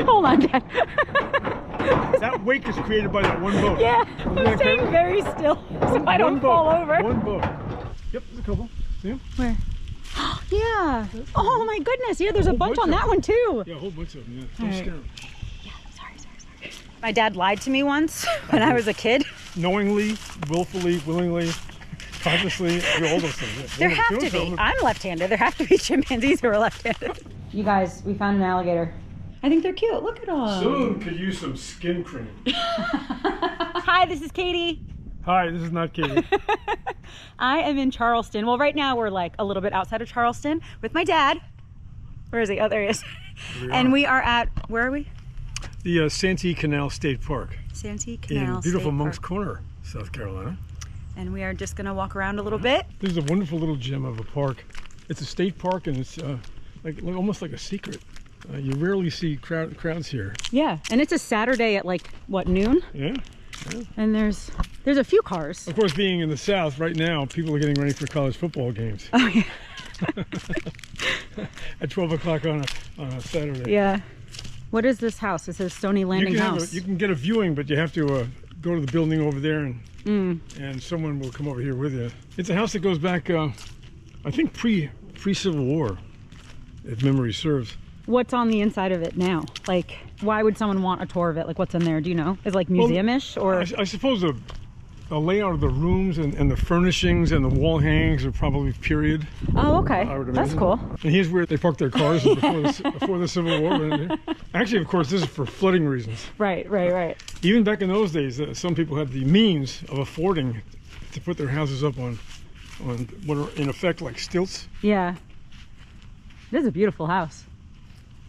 Hold on, Dad. That wake is created by that one boat. Yeah, I'm staying very still so I don't fall over. One boat. Yep, there's a couple. Yeah. Where? Yeah. Oh my goodness. Yeah, there's a bunch on that one too. Yeah, a whole bunch of them. Yeah. Don't scare them. Yeah, sorry. My dad lied to me once when I was a kid. Knowingly, willfully, willingly, consciously, all those things. Yeah. There have to be. I'm left-handed. There have to be chimpanzees who are left-handed. You guys, we found an alligator. I think they're cute. Look at them. Soon could use some skin cream. Hi, this is Katie. Hi, this is not Katie. I am in Charleston. Well, right now we're like a little bit outside of Charleston with my dad. Where is he? Oh, there he is. And we are at, where are we? The Santee Canal State Park. Santee Canal in beautiful State Monk's Park. Corner, South Carolina. And we are just gonna walk around a little bit. This is a wonderful little gem of a park. It's a state park and it's like almost like a secret. You rarely see crowds here. Yeah, and it's a Saturday at like, what, noon? Yeah. And there's a few cars. Of course, being in the South right now, people are getting ready for college football games. Oh, yeah. At 12 o'clock on a Saturday. Yeah. What is this house? It says Stony Landing House. You can get a viewing, but you have to go to the building over there and someone will come over here with you. It's a house that goes back, I think pre-Civil War, if memory serves. What's on the inside of it now? Like, why would someone want a tour of it? Like, what's in there? Do you know? Is it like museum-ish or? I suppose the layout of the rooms and the furnishings and the wall hangings are probably period. Oh, okay. That's cool. And here's where they parked their cars before the Civil War. Actually, of course, this is for flooding reasons. Right. Even back in those days, some people had the means of affording to put their houses up on what are in effect like stilts. Yeah. This is a beautiful house.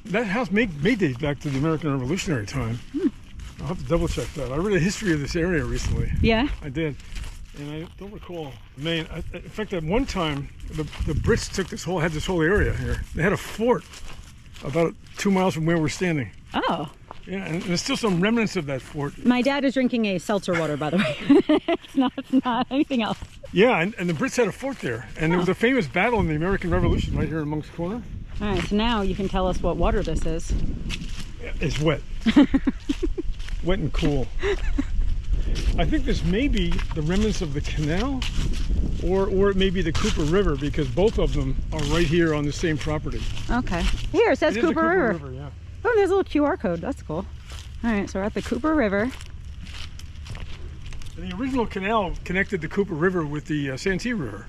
That house may date back to the American Revolutionary time. I'll have to double check that. I read a history of this area recently. Yeah? I did. And I don't recall the main. In fact, at one time, the Brits had this whole area here. They had a fort about 2 miles from where we're standing. Oh. Yeah, and there's still some remnants of that fort. My dad is drinking a seltzer water, by the way. It's not anything else. Yeah, and the Brits had a fort there. And there was a famous battle in the American Revolution right here in Monk's Corner. All right, so now you can tell us what water this is. It's wet. Wet and cool. I think this may be the remnants of the canal, or it may be the Cooper River, because both of them are right here on the same property. Okay. Here, it says Cooper River. Yeah. Oh, there's a little QR code. That's cool. All right, so we're at the Cooper River. And the original canal connected the Cooper River with the Santee River.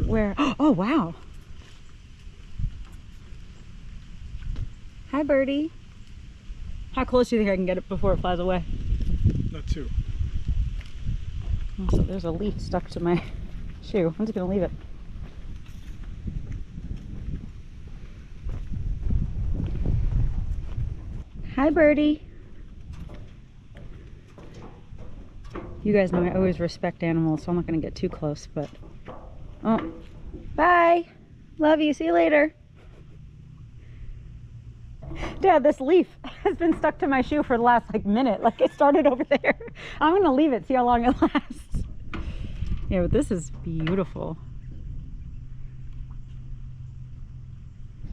Where? Oh, wow. Hi, birdie. How close do you think I can get it before it flies away? Not too. Oh, so there's a leaf stuck to my shoe. I'm just gonna leave it. Hi, birdie. You guys know I always respect animals, so I'm not gonna get too close, but... Oh, bye. Love you. See you later. Dad, this leaf has been stuck to my shoe for the last minute. Like, it started over there. I'm gonna leave it, see how long it lasts. Yeah, but this is beautiful.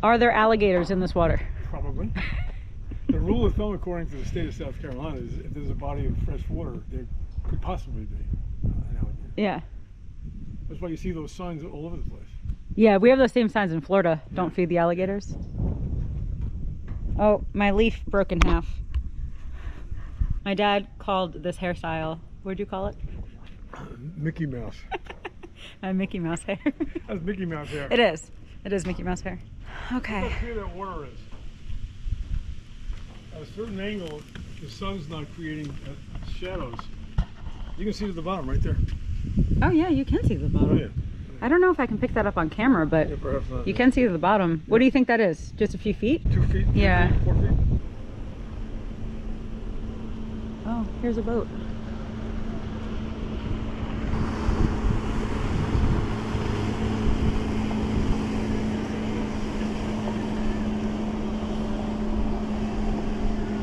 Are there alligators in this water? Probably. The rule of thumb, according to the state of South Carolina, is if there's a body of fresh water, there could possibly be an alligator. Yeah. That's why you see those signs all over the place. Yeah, we have those same signs in Florida. Don't feed the alligators. Oh, my leaf broke in half. My dad called this hairstyle, what'd you call it? Mickey Mouse. My Mickey Mouse hair. That's Mickey Mouse hair. It is. It is Mickey Mouse hair. Okay. Look how clear that water is. At a certain angle, the sun's not creating shadows. You can see to the bottom right there. Oh yeah, you can see the bottom. Oh, yeah. I don't know if I can pick that up on camera, but Yeah, perhaps not. you can see the bottom. Yeah. What do you think that is? Just a few feet? 2 feet? 3 Yeah. feet, 4 feet? Oh, here's a boat.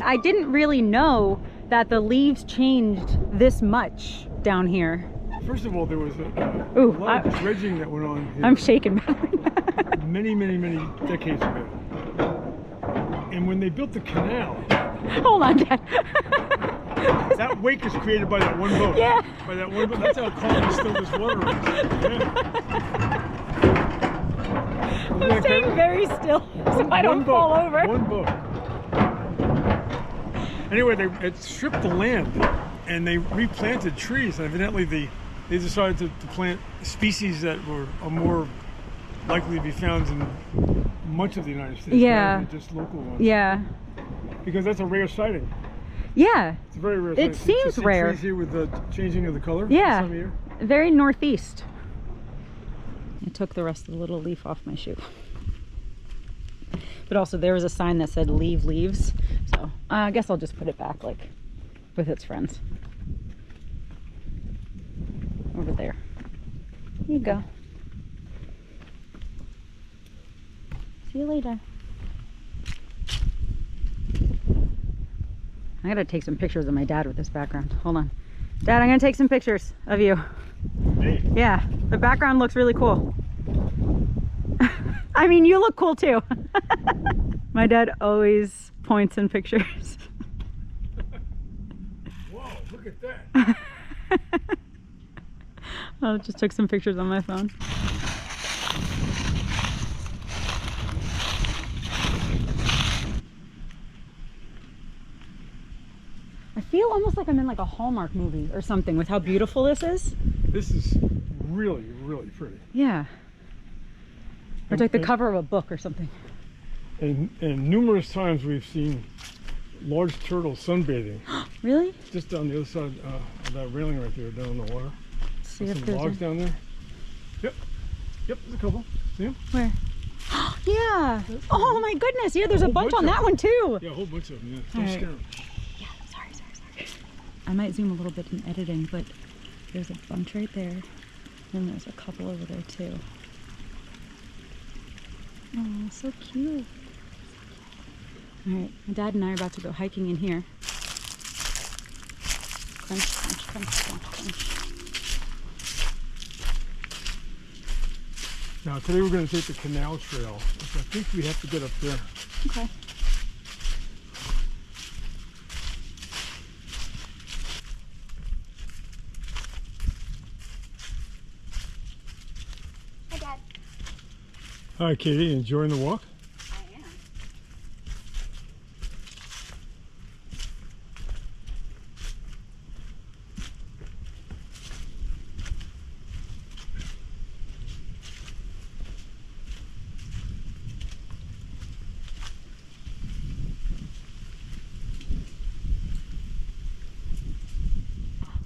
I didn't really know that the leaves changed this much down here. First of all, there was a Ooh, lot of dredging that went on here. I'm shaking. many decades ago. And when they built the canal, Hold on, Dad. that wake is created by that one boat. Yeah. By that one boat. That's how Carney still this water is. Yeah. I'm staying very still so I don't fall over. One boat. Anyway, it stripped the land and they replanted trees. And evidently they decided to plant species that are more likely to be found in much of the United States rather than just local ones. Yeah. Because that's a rare sighting. Yeah. It's a very rare It sighting. seems rare. Trees here with the changing of the color. Yeah. This time of year. Very northeast. I took the rest of the little leaf off my shoe. But also there was a sign that said leave leaves. So I guess I'll just put it back like with its friends. Over there. Here you go. See you later. I gotta take some pictures of my dad with this background. Hold on. Dad, I'm gonna take some pictures of you. Me? Yeah, the background looks really cool. I mean, you look cool too. My dad always points in pictures. Whoa, look at that. I just took some pictures on my phone. I feel almost like I'm in like a Hallmark movie or something with how beautiful this is. This is really, really pretty. Yeah. Or it's like the cover of a book or something. And numerous times we've seen large turtles sunbathing. Really? Just on the other side of that railing right there, down in the water. Let's see if Some there's logs down there. Yep. Yep, there's a couple. See them? Where? Yeah. Oh my goodness. Yeah, there's a bunch on that one too. Yeah, a whole bunch of them. Yeah. All Don't right. scare them. Yeah, sorry. I might zoom a little bit in editing, but there's a bunch right there. And there's a couple over there too. Oh, so cute. All right, my dad and I are about to go hiking in here. Crunch, crunch, crunch, crunch, crunch. Now today we're going to take the Canal Trail, which I think we have to get up there. Okay. Hi, Dad. Hi, Katie. Enjoying the walk? I am.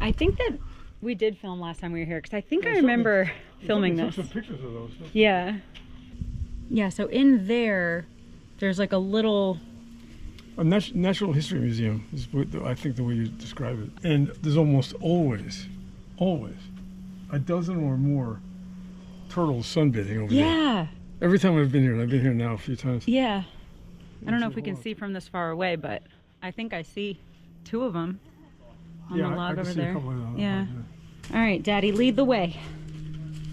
I think that we did film last time we were here because I think I remember filming this. Some pictures of those. Yeah. Yeah, so in there's like a little... A natural history museum is what I think the way you describe it. And there's almost always a dozen or more turtles sunbathing over there. Yeah. Every time I've been here, and I've been here now a few times. Yeah. I don't know if we can see from this far away, but I think I see two of them on the log over there. Yeah. All right, Daddy, lead the way.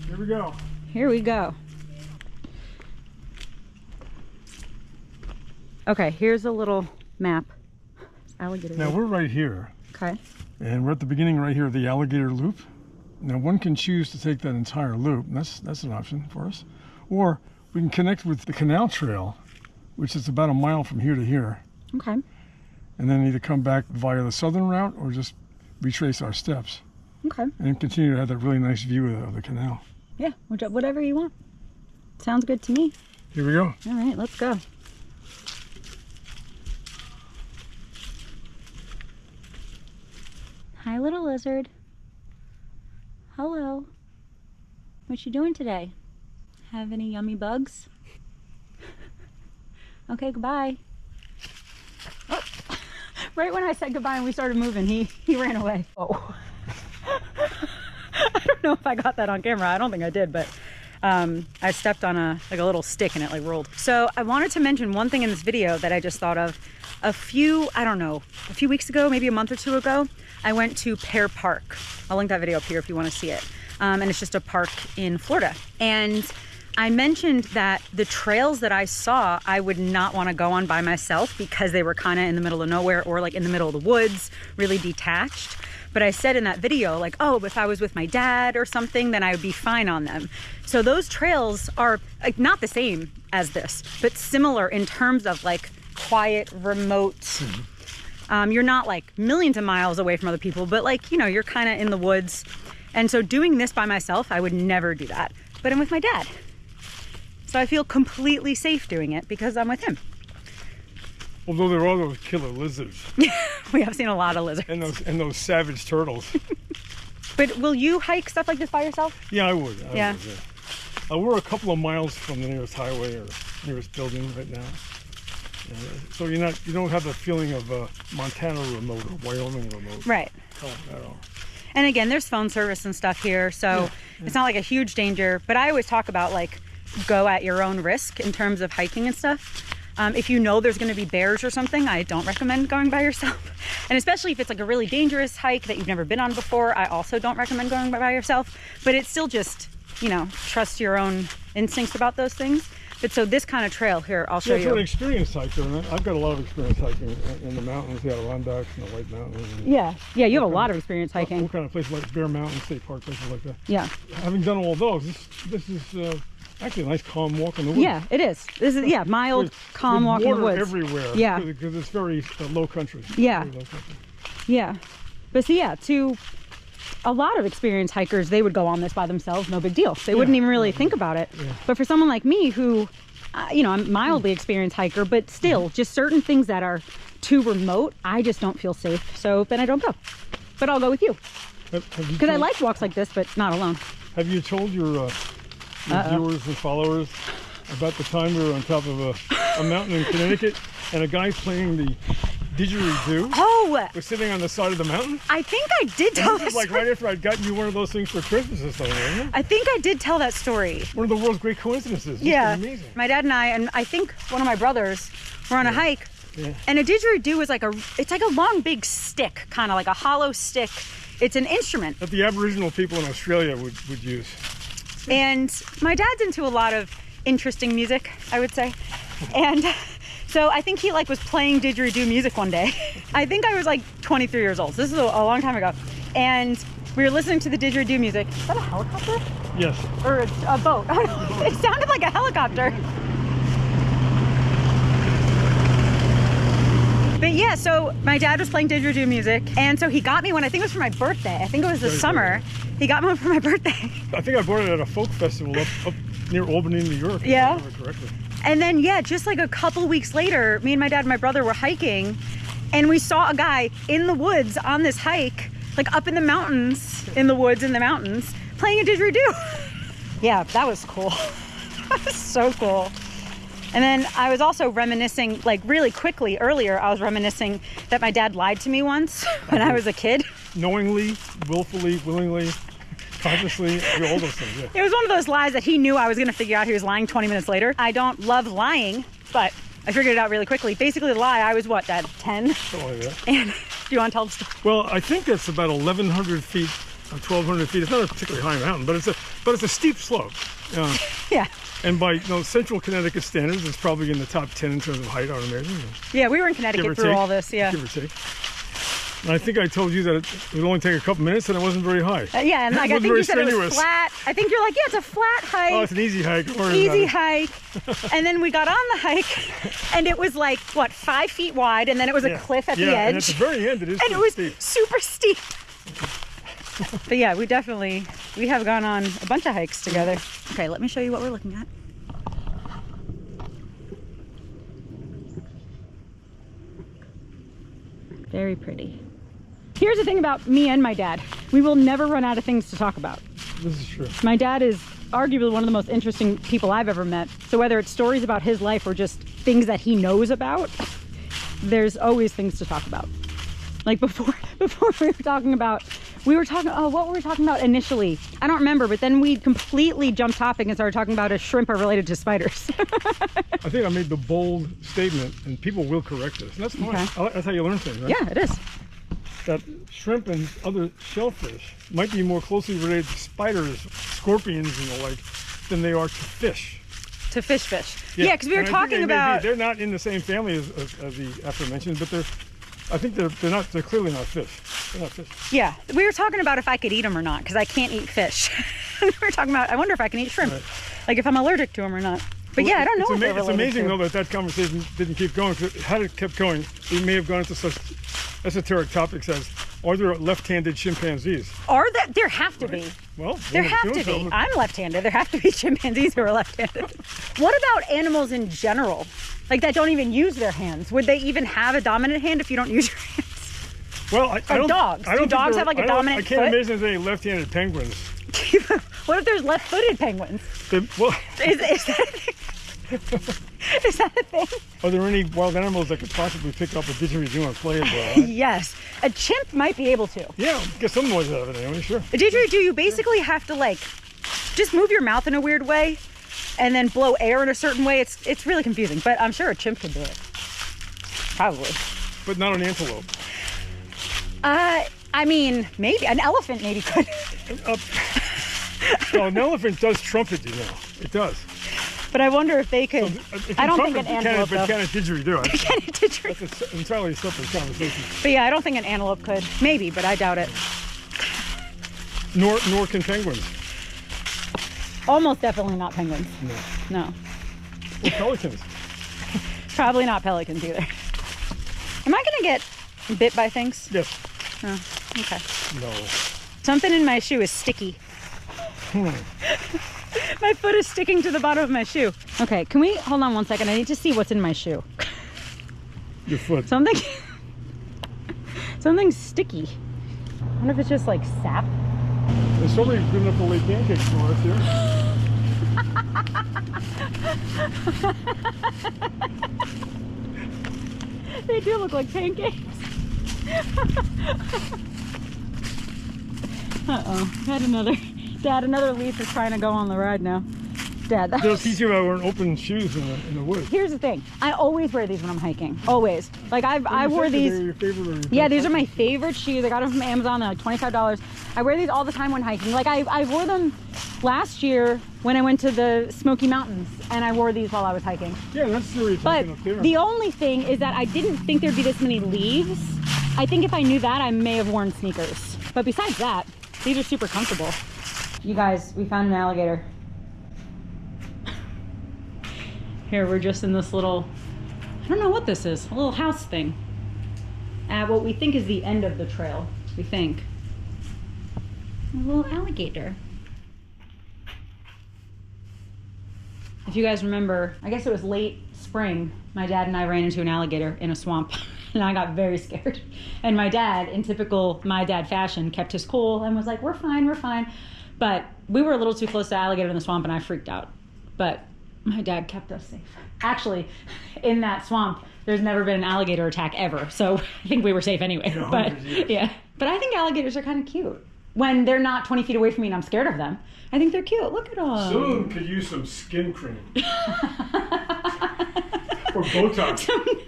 Here we go. Here we go. Okay, here's a little map. Alligator. Now we're right here. Okay. And we're at the beginning right here of the alligator loop. Now one can choose to take that entire loop, and that's an option for us. Or we can connect with the Canal Trail, which is about a mile from here to here. Okay. And then either come back via the southern route or just retrace our steps. Okay. And continue to have that really nice view of the canal. Yeah, whatever you want. Sounds good to me. Here we go. All right, let's go. Hi, little lizard. Hello. What you doing today? Have any yummy bugs? Okay, goodbye. Oh, right when I said goodbye and we started moving, he ran away. Oh. I don't know if I got that on camera. I don't think I did, but I stepped on a little stick and it like rolled. So I wanted to mention one thing in this video that I just thought of. A few weeks ago, maybe a month or two ago, I went to Pear Park. I'll link that video up here if you want to see it. And it's just a park in Florida. And I mentioned that the trails that I saw, I would not want to go on by myself because they were kind of in the middle of nowhere or like in the middle of the woods, really detached. But I said in that video, like, oh, if I was with my dad or something, then I would be fine on them. So those trails are like not the same as this, but similar in terms of like quiet, remote. You're not like millions of miles away from other people, but like, you know, you're kind of in the woods. And so doing this by myself, I would never do that. But I'm with my dad. So I feel completely safe doing it because I'm with him. Although there are those killer lizards. We have seen a lot of lizards. And those savage turtles. But will you hike stuff like this by yourself? Yeah, I would. Yeah. I would, yeah. We're a couple of miles from the nearest highway or nearest building right now. So you don't have the feeling of Montana remote or Wyoming remote. Right. Oh, at all. And again, there's phone service and stuff here, so it's not like a huge danger. But I always talk about like go at your own risk in terms of hiking and stuff. If you know there's going to be bears or something, I don't recommend going by yourself. And especially if it's like a really dangerous hike that you've never been on before, I also don't recommend going by yourself. But it's still just, you know, trust your own instincts about those things. But so this kind of trail here, I'll show you. For an experienced hiker, and I've got a lot of experience hiking in the mountains, the Adirondacks and the White Mountains. Yeah, you have a lot of experience hiking. What kind of places like Bear Mountain State Park, places like that. Yeah. Having done all those, this is actually a nice calm walk in the woods. Yeah, it is. This is mild, calm walk in the woods. Everywhere. Yeah. Because it's very low country. Yeah. Very low country. Yeah. But so to a lot of experienced hikers, they would go on this by themselves, no big deal. They wouldn't even really think about it. Yeah. But for someone like me who, you know, I'm a mildly experienced hiker, but still just certain things that are too remote, I just don't feel safe. So then I don't go. But I'll go with you. Because I like walks like this, but not alone. Have you told your viewers and followers about the time we were on top of a mountain in Connecticut and a guy playing the didgeridoo was sitting on the side of the mountain? I think I did tell that like story. right after I'd gotten you one of those things for Christmas or something, wasn't it? I think I did tell that story. One of the world's great coincidences. Yeah. It's amazing. My dad and I think one of my brothers were on a hike. Yeah. And a didgeridoo is it's like a long big stick, kind of like a hollow stick. It's an instrument. That the Aboriginal people in Australia would use. And my dad's into a lot of interesting music, I would say. And so I think he was playing didgeridoo music one day. I think I was like 23 years old. So this is a long time ago. And we were listening to the didgeridoo music. Is that a helicopter? Yes. Or a boat? It sounded like a helicopter. But yeah, so my dad was playing didgeridoo music, and so he got me one, I think it was for my birthday. I think it was the summer. He got me one for my birthday. I think I bought it at a folk festival up near Albany, New York. Yeah. If I remember correctly. And then, just like a couple weeks later, me and my dad and my brother were hiking, and we saw a guy in the woods on this hike, like up in the mountains, playing a didgeridoo. Yeah, that was cool. That was so cool. And then I was also reminiscing, like really quickly earlier, I was reminiscing that my dad lied to me once when I was a kid. Knowingly, willfully, willingly, consciously, all those things, yeah. It was one of those lies that he knew I was going to figure out he was lying 20 minutes later. I don't love lying, but I figured it out really quickly. Basically the lie, I was what, Dad, 10? Something like that. And do you want to tell the story? Well, I think it's about 1,100 feet, 1,200 feet. It's not a particularly high mountain, but it's a steep slope. Yeah. And by central Connecticut standards, it's probably in the top 10 in terms of height, I would imagine. Yeah, we were in Connecticut through all this, yeah. Give or take. And I think I told you that it would only take a couple minutes and it wasn't very high. Yeah, and I think you said it was flat. I think you're like, yeah, it's a flat hike. Oh, it's an easy hike. Easy hike. And then we got on the hike, and it was like, what, 5 feet wide, and then it was a cliff at the edge. Yeah, and at the very end, it is steep. Super steep. But yeah, we have gone on a bunch of hikes together. Okay, let me show you what we're looking at. Very pretty. Here's the thing about me and my dad. We will never run out of things to talk about. This is true. My dad is arguably one of the most interesting people I've ever met. So whether it's stories about his life or just things that he knows about, there's always things to talk about. Like before we were talking, oh, what were we talking about initially? I don't remember, but then we completely jumped topic and started talking about a shrimp are related to spiders. I think I made the bold statement, and people will correct us. And that's fine. Okay. That's how you learn things, right? Yeah, it is. That shrimp and other shellfish might be more closely related to spiders, scorpions, and the like, than they are to fish. To fish. Yeah, because we were And I think talking about. they're not in the same family as the aforementioned, but I think they're not. They're clearly not fish. They're not fish. Yeah, we were talking about if I could eat them or not, because I can't eat fish. We were talking about, I wonder if I can eat shrimp, Right. like if I'm allergic to them or not. But yeah, I don't know. It's amazing though that conversation didn't keep going. Had it kept going, we may have gone into such esoteric topics as, are there left-handed chimpanzees? There have to be. Well, There have to be. I'm left-handed. There have to be chimpanzees who are left-handed. What about animals in general? Like that don't even use their hands. Would they even have a dominant hand if you don't use your hands? Well, I don't. Dogs. I don't Do dogs have like a dominant I can't foot? imagine there's any left-handed penguins. What if there's left-footed penguins? Well, Is that a thing? Is that a thing? are there any wild animals that could possibly pick up a didgeridoo and play it well? Yes. A chimp might be able to. Yeah, get some noise out of it anyway, sure. A didgeridoo, you basically have to like just move your mouth in a weird way and then blow air in a certain way. It's really confusing, but I'm sure a chimp could do it. Probably. But not an antelope. I mean, maybe an elephant maybe could. Well, an elephant does trumpet, you know. It does. But I wonder if they could. I don't think an antelope But though. can a didgeridoo? Can a didgeridoo? That's an entirely separate conversation. But yeah, I don't think an antelope could. Maybe, but I doubt it. Nor can penguins. Almost definitely not penguins. No. Or pelicans. Probably not pelicans either. Am I gonna get bit by things? Yes. Oh, okay. No. Something in my shoe is sticky. My foot is sticking to the bottom of my shoe. Okay, can we hold on one second? I need to see what's in my shoe. Your foot. Something's sticky. I wonder if it's just like sap. There's somebody good enough to lay pancakes for us here. They do look like pancakes. Uh-oh. Dad, another leaf is trying to go on the ride now. Dad, They'll teach you about wearing open shoes in the woods. Here's the thing. I always wear these when I'm hiking. Always. Like I wore these. They're your favorite or Yeah, these are my favorite shoes. I got them from Amazon. They're like $25. I wear these all the time when hiking. Like I wore them last year when I went to the Smoky Mountains, and I wore these while I was hiking. Yeah, that's the reason. But the only thing is that I didn't think there'd be this many leaves. I think if I knew that, I may have worn sneakers. But besides that, these are super comfortable. You guys, we found an alligator. Here, we're just in this little, I don't know what this is, a little house thing. At what we think is the end of the trail, we think. A little alligator. If you guys remember, I guess it was late spring, my dad and I ran into an alligator in a swamp and I got very scared. And my dad, in typical my dad fashion, kept his cool and was like, we're fine, we're fine. But we were a little too close to alligator in the swamp and I freaked out. But my dad kept us safe. Actually, in that swamp, there's never been an alligator attack ever. So I think we were safe anyway. But yeah, but I think alligators are kind of cute. When they're not 20 feet away from me and I'm scared of them, I think they're cute. Look at them. Soon could use some skin cream. Or Botox.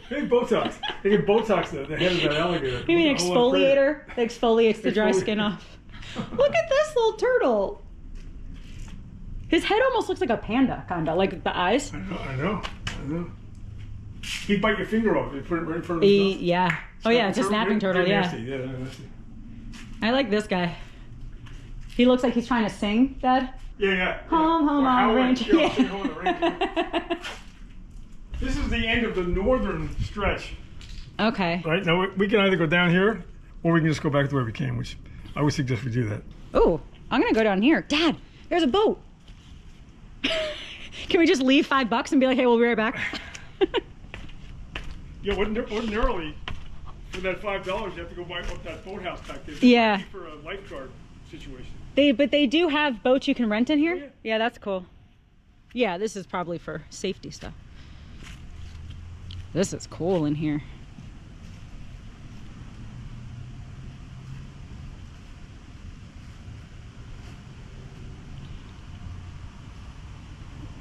Maybe Botox. They get Botox the head of that alligator. Maybe an exfoliator that exfoliates the dry skin off. Look at this little turtle. His head almost looks like a panda, kind of, like the eyes. I know. He'd bite your finger off if you put it right in front of his mouth. Yeah. Oh yeah, it's a snapping turtle, yeah. Nasty. Yeah, nasty. I like this guy. He looks like he's trying to sing, Dad. Yeah. Home on the range. Yeah, home on the range. This is the end of the northern stretch. Okay. Right, now we can either go down here or we can just go back to where we came, which I would suggest we do that. Oh, I'm gonna go down here. Dad, there's a boat. Can we just leave $5 and be like, hey, we'll be right back? Yeah, ordinarily, for that $5, you have to go buy up that boathouse back there. Yeah. For a lifeguard situation. But they do have boats you can rent in here? Oh, yeah. Yeah, that's cool. Yeah, this is probably for safety stuff. This is cool in here.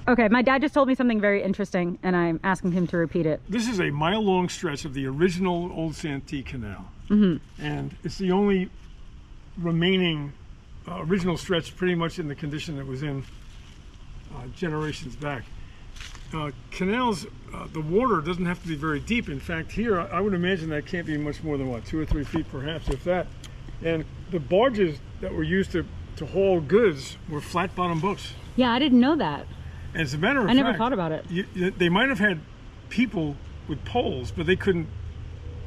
Okay, my dad just told me something very interesting, and I'm asking him to repeat it. This is a mile-long stretch of the original Old Santee Canal. Mm-hmm. And it's the only remaining original stretch pretty much in the condition it was in generations back. Canals, the water doesn't have to be very deep. In fact, here, I would imagine that can't be much more than, what, 2 or 3 feet perhaps, if that. And the barges that were used to haul goods were flat-bottom boats. Yeah, I didn't know that. And as a matter of fact, I never thought about it. They might have had people with poles, but they couldn't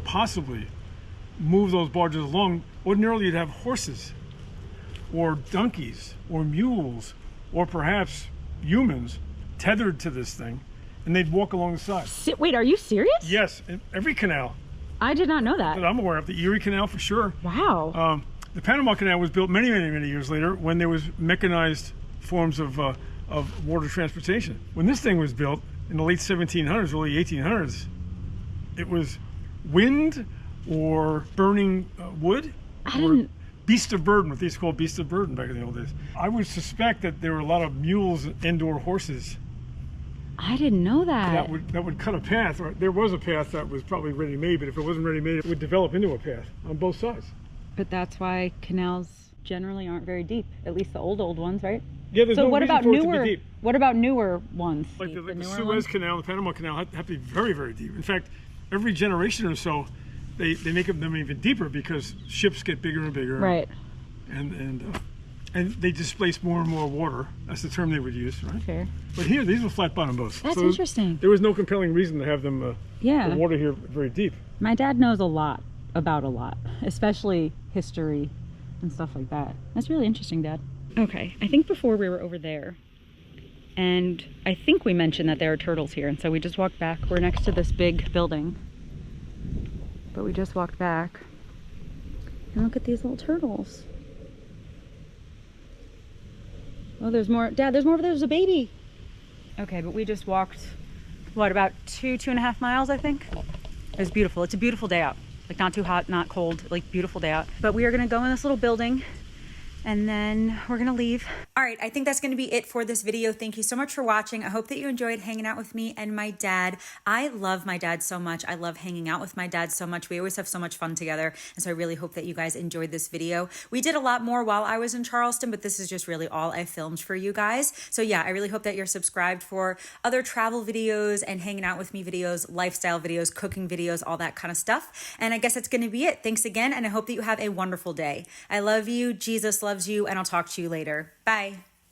possibly move those barges along. Ordinarily, you'd have horses or donkeys or mules or perhaps humans tethered to this thing, and they'd walk along the side. Wait, are you serious? Yes, in every canal. I did not know that. That I'm aware of. The Erie Canal for sure. Wow. The Panama Canal was built many years later when there was mechanized forms of water transportation. When this thing was built in the late 1700s, early 1800s, it was wind or burning wood. Beast of burden, what they used to call beast of burden back in the old days. I would suspect that there were a lot of mules and/or horses. I didn't know that. That would cut a path. Or there was a path that was probably ready-made, but if it wasn't ready-made, it would develop into a path on both sides. But that's why canals generally aren't very deep. At least the old ones, right? Yeah. There's so no what reason about for it to newer? be deep. What about newer ones? Like the newer Suez ones? Canal, the Panama Canal have to be very deep. In fact, every generation or so, they make them even deeper because ships get bigger and bigger. Right. And they displace more and more water. That's the term they would use, right? Fair. But here, these were flat-bottom boats. That's interesting. There was no compelling reason to have them the water here very deep. My dad knows a lot about a lot, especially history and stuff like that. That's really interesting, Dad. Okay, I think before we were over there, and I think we mentioned that there are turtles here, and so we just walked back. We're next to this big building, but we just walked back. And look at these little turtles. Oh, there's more. Dad, there's more over there. There's a baby. Okay, but we just walked, what, about 2.5 miles, I think? It was beautiful. It's a beautiful day out. Like, not too hot, not cold, like beautiful day out. But we are gonna go in this little building and then we're gonna leave. All right, I think that's gonna be it for this video. Thank you so much for watching. I hope that you enjoyed hanging out with me and my dad. I love my dad so much. I love hanging out with my dad so much. We always have so much fun together. And so I really hope that you guys enjoyed this video. We did a lot more while I was in Charleston, but this is just really all I filmed for you guys. So yeah, I really hope that you're subscribed for other travel videos and hanging out with me videos, lifestyle videos, cooking videos, all that kind of stuff. And I guess that's gonna be it. Thanks again, and I hope that you have a wonderful day. I love you, Jesus loves you, and I'll talk to you later. Bye.